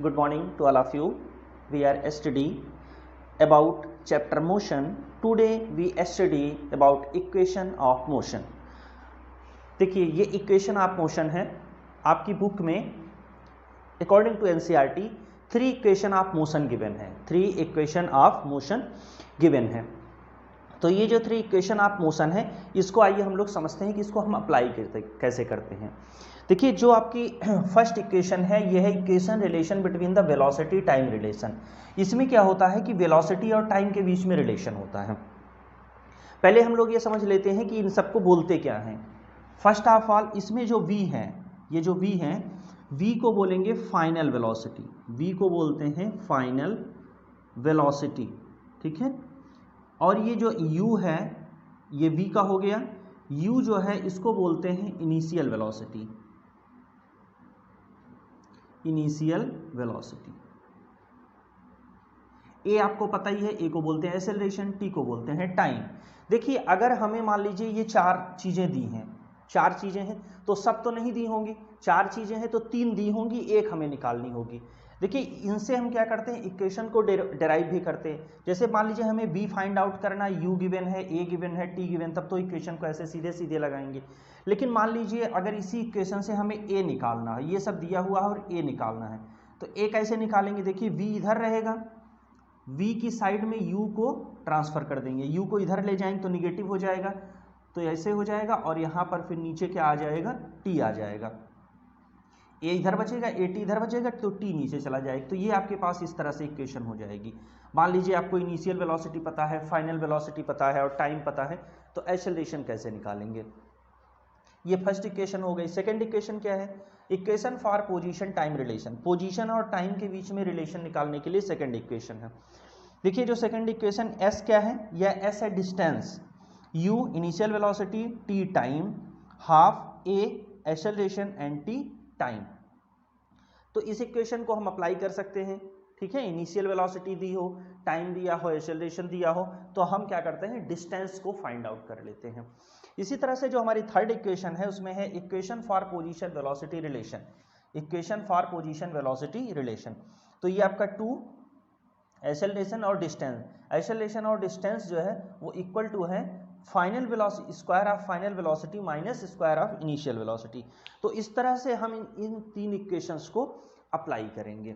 Good morning to all of you. We are study about chapter motion. Today we study about equation of motion. देखिए ये equation of motion है आपकी book में according to NCERT 3 equation of motion given है। 3 equation of motion given है। तो ये जो 3 इक्वेशन ऑफ मोशन है इसको आइए हम लोग समझते हैं कि इसको हम अप्लाई कैसे करते हैं। देखिए जो आपकी फर्स्ट इक्वेशन है यह है equation relation between the velocity time relation. इसमें क्या होता है कि वेलोसिटी और टाइम के बीच में रिलेशन होता है। पहले हम लोग ये समझ लेते हैं कि इन सबको बोलते क्या हैं। फर्स्ट ऑफ ऑल इसमें जो v है, ये जो v है, v को बोलेंगे फाइनल वेलोसिटी। v को बोलते हैं फाइनल वेलोसिटी, ठीक है। और ये जो u है ये v का हो गया। u जो है इसको बोलते हैं initial velocity. Initial velocity a आपको पता ही है, a को बोलते हैं एक्सेलरेशन, t को बोलते हैं टाइम। देखिए अगर हमें मान लीजिए ये 4 चीजें दी हैं, 4 चीजें हैं तो सब तो नहीं दी होंगी, 4 चीजें हैं तो 3 दी होंगी, एक हमें निकालनी होगी। देखिए इनसे हम क्या करते हैं, इक्वेशन को डेराइव भी करते हैं। जैसे मान लीजिए हमें b फाइंड आउट करना, u गिवन है, a गिवन है, t गिवन, तब तो इक्वेशन को ऐसे सीधे सीधे लगाएंगे। लेकिन मान लीजिए अगर इसी इक्वेशन से हमें a निकालना है, ये सब दिया हुआ है और a निकालना है, तो a कैसे निकालेंगे। देखिए v इधर रहेगा, v की साइड में u को ट्रांसफर कर देंगे, u को इधर ले जाएंगे तो निगेटिव हो जाएगा, तो ऐसे हो जाएगा। और यहाँ पर फिर नीचे क्या आ जाएगा, t आ जाएगा। a इधर बचेगा, at इधर बचेगा, तो t नीचे चला जाएगा। तो ये आपके पास इस तरह से इक्वेशन हो जाएगी। मान लीजिए आपको इनिशियल वेलोसिटी पता है, फाइनल वेलोसिटी पता है और टाइम पता है, तो एक्सेलरेशन कैसे निकालेंगे। ये फर्स्ट इक्वेशन हो गई। सेकंड इक्वेशन क्या है, equation for position time relation. Position और टाइम के बीच में रिलेशन निकालने के लिए सेकंड इक्वेशन है। देखिए जो सेकंड इक्वेशन s क्या है, यह s है distance, u initial velocity, t time, half a acceleration and t time. तो इस इक्वेशन को हम अप्लाई कर सकते हैं, ठीक है। इनिशियल वेलोसिटी दी हो, टाइम दिया हो, एक्सेलरेशन दिया हो, तो हम क्या करते हैं, डिस्टेंस को फाइंड आउट कर लेते हैं। इसी तरह से जो हमारी थर्ड इक्वेशन है उसमें है equation for position velocity relation. Equation for position velocity relation, तो ये आपका 2 एक्सेलरेशन और डिस्टेंस, एक्सेलरेशन और डिस्टेंस जो है वो इक्वल टू है final velocity, square of final velocity minus square of initial velocity. तो इस तरह से हम इन 3 इक्वेशंस को अप्लाई करेंगे।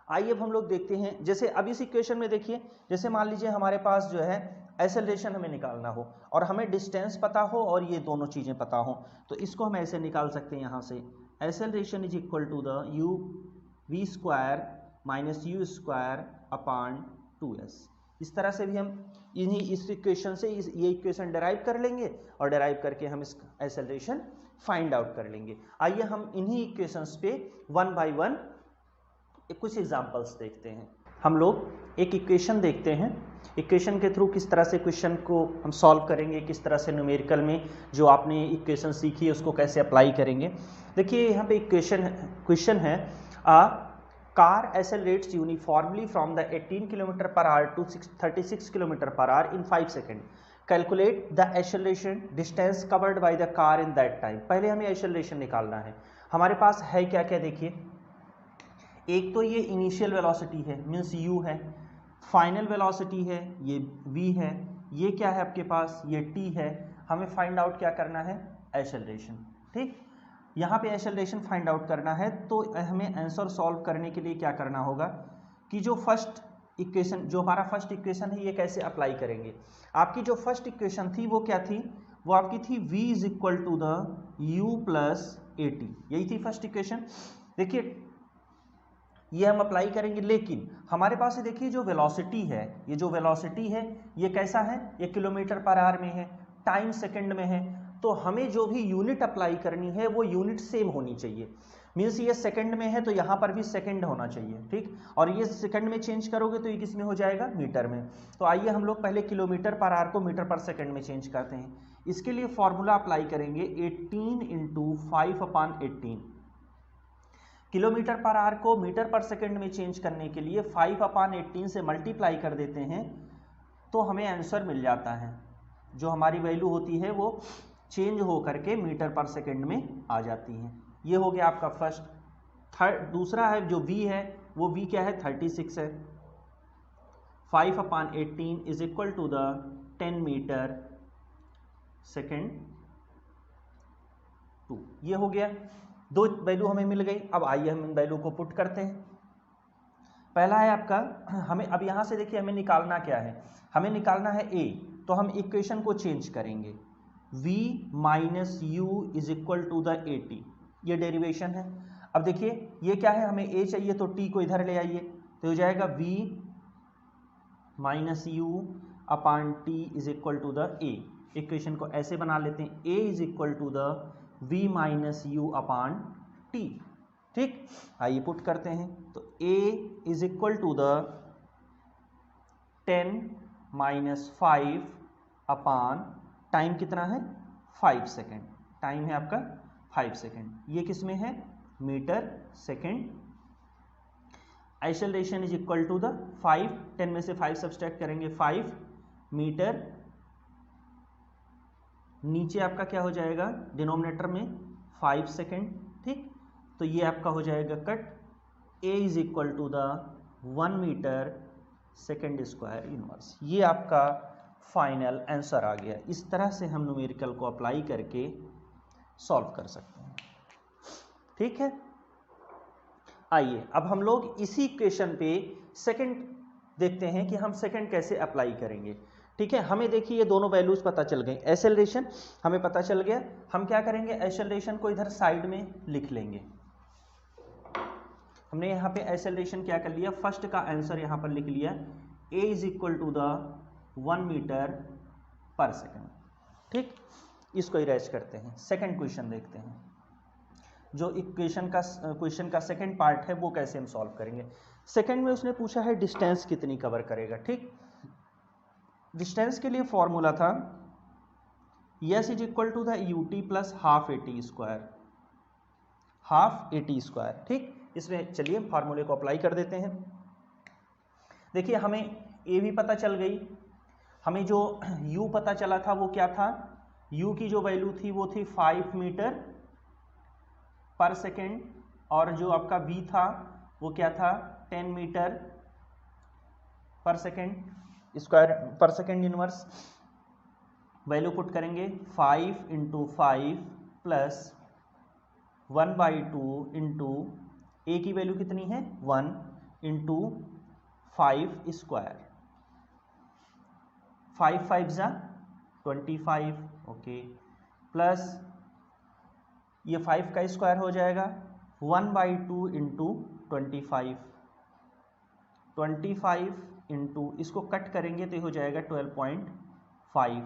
आइए अब हम लोग देखते हैं। जैसे अब इस इक्वेशन में देखिए, जैसे मान लीजिए हमारे पास जो है एक्सेलरेशन हमें निकालना हो और हमें डिस्टेंस पता हो और ये दोनों चीजें पता हो, तो इसको हम ऐसे निकाल सकते हैं। यहाँ से acceleration is equal to the u v square minus u square upon 2s। इस तरह से भी हम इस इक्वेशन से ये इक्वेशन डेराइव कर लेंगे और डेराइव करके हम इस एक्सेलरेशन फाइंड आउट कर लेंगे। आइए हम इन्हीं इक्वेशंस पे 1 बाय 1 कुछ एग्जांपल्स देखते हैं। हम लोग एक इक्वेशन देखते हैं, इक्वेशन के थ्रू किस तरह से क्वेश्चन को हम सॉल्व करेंगे, किस तरह से न्यूमेरिकल में जो आपने इक्वेशन सीखी है उसको कैसे अप्लाई करेंगे। देखिए यहाँ पे क्वेश्चन है, car accelerates uniformly from the 18 km/h to 36 km/h in 5 seconds. Calculate the acceleration distance covered by the car in that time. पहले हमें acceleration निकालना है। हमारे पास है क्या क्या, देखिए एक तो ये इनिशियल वेलोसिटी है, मीन्स u है, फाइनल वेलोसिटी है, ये v है, ये क्या है आपके पास, ये t है। हमें फाइंड आउट क्या करना है, एक्सेलरेशन, ठीक। यहाँ पे एक्सेलरेशन फाइंड आउट करना है, तो हमें आंसर सॉल्व करने के लिए क्या करना होगा कि जो फर्स्ट इक्वेशन, जो हमारा फर्स्ट इक्वेशन है, ये कैसे अप्लाई करेंगे। आपकी जो फर्स्ट इक्वेशन थी वो क्या थी, वो आपकी थी v is equal to the u plus at, यही थी फर्स्ट इक्वेशन। देखिए ये हम अप्लाई करेंगे, लेकिन हमारे पास देखिए जो वेलोसिटी है, ये जो वेलोसिटी है ये कैसा है, ये km/h में है, टाइम सेकंड में है। तो हमें जो भी यूनिट अप्लाई करनी है वो यूनिट सेम होनी चाहिए। मीन्स ये सेकंड में है तो यहाँ पर भी सेकंड होना चाहिए, ठीक। और ये सेकंड में चेंज करोगे तो ये किस में हो जाएगा, मीटर में। तो आइए हम लोग पहले km/h को मीटर पर सेकंड में चेंज करते हैं। इसके लिए फॉर्मूला अप्लाई करेंगे 18 इंटू 5/18। km/h को मीटर पर सेकंड में चेंज करने के लिए 5/18 से मल्टीप्लाई कर देते हैं तो हमें आंसर मिल जाता है। जो हमारी वैल्यू होती है वो चेंज हो करके मीटर पर सेकंड में आ जाती है। ये हो गया आपका फर्स्ट। दूसरा है जो v है, वो v क्या है, 36 है। 5/18 is equal to the 10 metre second 2। ये हो गया, दो वैल्यू हमें मिल गई। अब आइए हम इन वैल्यू को पुट करते हैं। पहला है आपका, हमें अब यहां से देखिए हमें निकालना क्या है, हमें निकालना है a, तो हम इक्वेशन को चेंज करेंगे, v minus u is equal to the 80, ये डेरिवेशन है। अब देखिए ये क्या है, हमें a चाहिए तो t को इधर ले आइए, तो हो जाएगा v minus u upon t is equal to the a। Equation को ऐसे बना लेते हैं, a is equal to the v minus u upon t. ठीक, आइए पुट करते हैं, तो a is equal to the 10 minus 5 upon time कितना है, 5 सेकेंड, टाइम है आपका 5 सेकेंड, ये किस में है, metre second. Acceleration is equal to the 5, 10 में से 5 सब्सट्रैक्ट करेंगे 5 मीटर, नीचे आपका क्या हो जाएगा डिनोमिनेटर में 5 सेकेंड। ठीक, तो ये आपका हो जाएगा cut, a is equal to the 1 metre second square inverse. ये आपका फाइनल आंसर आ गया। इस तरह से हम न्यूमेरिकल को अप्लाई करके सॉल्व कर सकते हैं। ठीक है, आइए अब हम लोग इसी क्वेश्चन पे सेकंड देखते हैं कि हम सेकंड कैसे अप्लाई करेंगे। ठीक है, हमें देखिए ये दोनों वैल्यूज पता चल गई, एक्सेलरेशन हमें पता चल गया। हम क्या करेंगे, एक्सेलरेशन को इधर साइड में लिख लेंगे। हमने यहाँ पे एक्सेलरेशन क्या कर लिया, फर्स्ट का आंसर यहाँ पर लिख लिया, a is equal to the 1 metre पर सेकेंड। ठीक, इसको इरेज करते हैं, सेकंड क्वेश्चन देखते हैं। जो क्वेश्चन का सेकंड पार्ट है वो कैसे हम सॉल्व करेंगे। सेकंड में उसने पूछा है डिस्टेंस कितनी कवर करेगा। ठीक, डिस्टेंस के लिए फॉर्मूला था s is equal to the ut plus half AT square, half AT square. ठीक, इसमें चलिए फार्मूले को अप्लाई कर देते हैं। देखिए हमें a भी पता चल गई, हमें जो u पता चला था वो क्या था, u की जो वैल्यू थी वो थी 5 मीटर पर सेकेंड, और जो आपका v था वो क्या था, 10 मीटर पर सेकेंड स्क्वायर पर सेकेंड इनवर्स। वैल्यू पुट करेंगे 5 इंटू 5 प्लस 1/2 इंटू ए की वैल्यू कितनी है 1 इंटू 5 स्क्वायर, 5 5 जा 25, ओके, प्लस ये 5 का स्क्वायर हो जाएगा 1/2 इंटू 25, 25 इंटू इसको कट करेंगे तो ये हो जाएगा 12.5,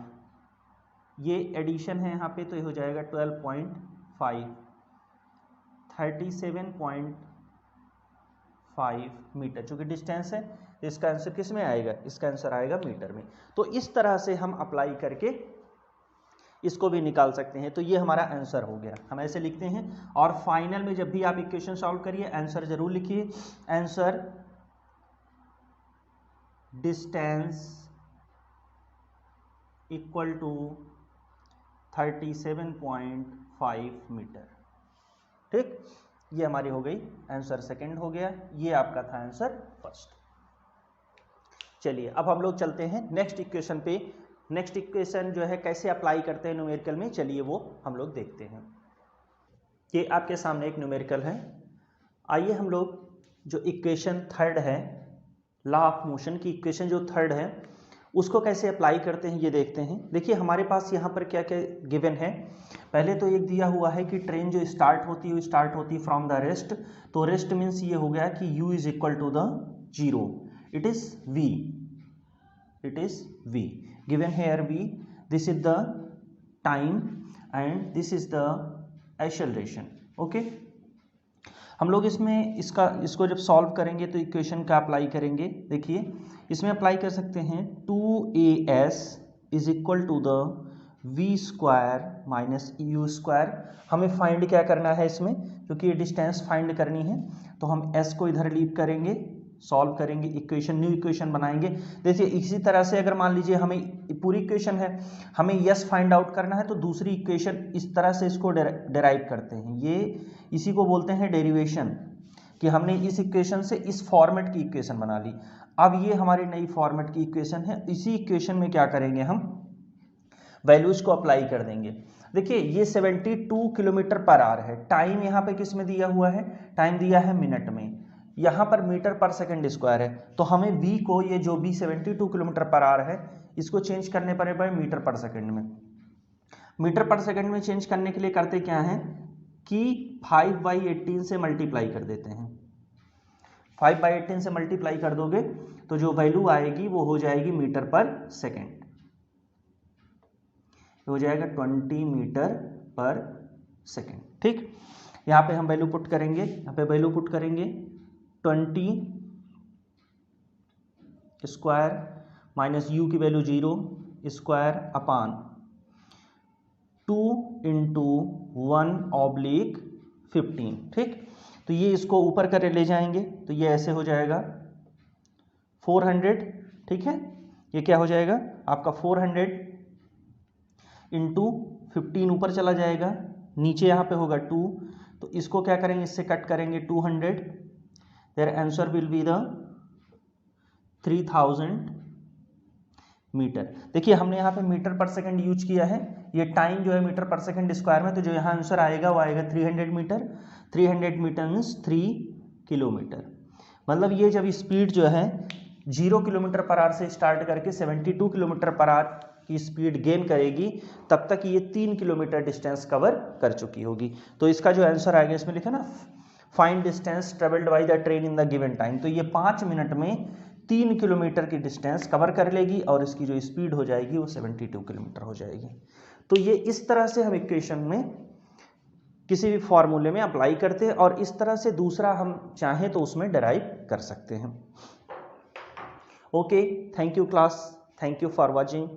ये एडिशन है यहाँ पे तो ये हो जाएगा 12.5, 37.5 मीटर। चूंकि डिस्टेंस है तो इसका आंसर किस में आएगा, इसका आंसर आएगा मीटर में। तो इस तरह से हम अप्लाई करके इसको भी निकाल सकते हैं। तो ये हमारा आंसर हो गया, हम ऐसे लिखते हैं। और फाइनल में जब भी आप इक्वेशन सॉल्व करिए आंसर जरूर लिखिए, answer distance equal to 37.5 metre. ठीक, ये हमारी हो गई आंसर सेकंड हो गया, ये आपका था आंसर फर्स्ट। चलिए अब हम लोग चलते हैं नेक्स्ट इक्वेशन पे। नेक्स्ट इक्वेशन जो है कैसे अप्लाई करते हैं न्यूमेरिकल में, चलिए वो हम लोग देखते हैं। ये आपके सामने एक न्यूमेरिकल है। आइए हम लोग जो इक्वेशन थर्ड है, लॉ ऑफ मोशन की इक्वेशन जो थर्ड है उसको कैसे अप्लाई करते हैं ये देखते हैं। देखिए हमारे पास यहाँ पर क्या क्या गिवन है। पहले तो एक दिया हुआ है कि ट्रेन जो स्टार्ट होती है वो स्टार्ट होती है फ्रॉम द रेस्ट। तो रेस्ट मीन्स ये हो गया कि u is equal to the 0, it is v, it is v given here v, this is the time and this is the acceleration। Okay, हम लोग इसमें इसको जब सॉल्व करेंगे तो इक्वेशन का अप्लाई करेंगे। देखिए इसमें अप्लाई कर सकते हैं 2as is equal to the v square minus u square. हमें फाइंड क्या करना है इसमें, क्योंकि ये डिस्टेंस फाइंड करनी है तो हम s को इधर लीव करेंगे, सॉल्व करेंगे, इक्वेशन न्यू इक्वेशन बनाएंगे। देखिए इसी तरह से अगर मान लीजिए हमें पूरी इक्वेशन है, हमें यस फाइंड आउट करना है तो दूसरी इक्वेशन इस तरह से इसको डेराइव करते हैं, ये इसी को बोलते हैं डेरिवेशन। कि हमने इस इक्वेशन से इस फॉर्मेट की इक्वेशन बना ली। अब ये हमारी नई फॉर्मेट की इक्वेशन है, इसी इक्वेशन में क्या करेंगे हम वैल्यूज को अप्लाई कर देंगे। देखिए ये 72 किलोमीटर पर आवर है, टाइम यहाँ पे किस में दिया हुआ है, टाइम दिया है मिनट में, यहाँ पर मीटर पर सेकंड स्क्वायर है, तो हमें v को ये जो भी 72 किलोमीटर पर आवर है इसको चेंज करने पड़ेगा मीटर पर सेकंड में। मीटर पर सेकंड में चेंज करने के लिए करते क्या हैं कि 5/18 से मल्टीप्लाई कर देते हैं। 5/18 से मल्टीप्लाई कर दोगे तो जो वैल्यू आएगी वो हो जाएगी मीटर पर सेकंड, हो जाएगा 20 मीटर पर सेकंड। ठीक, यहाँ पे हम वैल्यू पुट करेंगे, यहाँ पे वैल्यू पुट करेंगे 20 स्क्वायर माइनस यू की वैल्यू 0 स्क्वायर अपान 2 इंटू 1/15। ठीक, तो ये इसको ऊपर कर ले जाएंगे तो ये ऐसे हो जाएगा 400। ठीक है, ये क्या हो जाएगा आपका 400 इंटू 15 ऊपर चला जाएगा, नीचे यहाँ पे होगा 2, तो इसको क्या करेंगे इससे कट करेंगे 200, their answer will be the 3000 metre. देखिए हमने यहाँ पे मीटर पर सेकंड यूज किया है, ये टाइम जो है मीटर पर सेकंड स्क्वायर में, तो जो यहाँ आंसर आएगा वो आएगा 300 मीटर। 300 metre means 3 kilometre. मतलब ये जब स्पीड जो है 0 किलोमीटर पर आवर से स्टार्ट करके 72 किलोमीटर पर आवर की स्पीड गेन करेगी, तब तक ये 3 किलोमीटर डिस्टेंस कवर कर चुकी होगी। तो इसका जो आंसर आएगा इसमें लिखा ना find distance travelled by the train in the given time, तो ये 5 मिनट में 3 किलोमीटर की डिस्टेंस कवर कर लेगी और इसकी जो स्पीड हो जाएगी वो 72 किलोमीटर हो जाएगी। तो ये इस तरह से हम इक्वेशन में किसी भी फॉर्मूले में अप्लाई करते हैं और इस तरह से दूसरा हम चाहें तो उसमें डेराइव कर सकते हैं। Okay, thank you class, thank you for watching.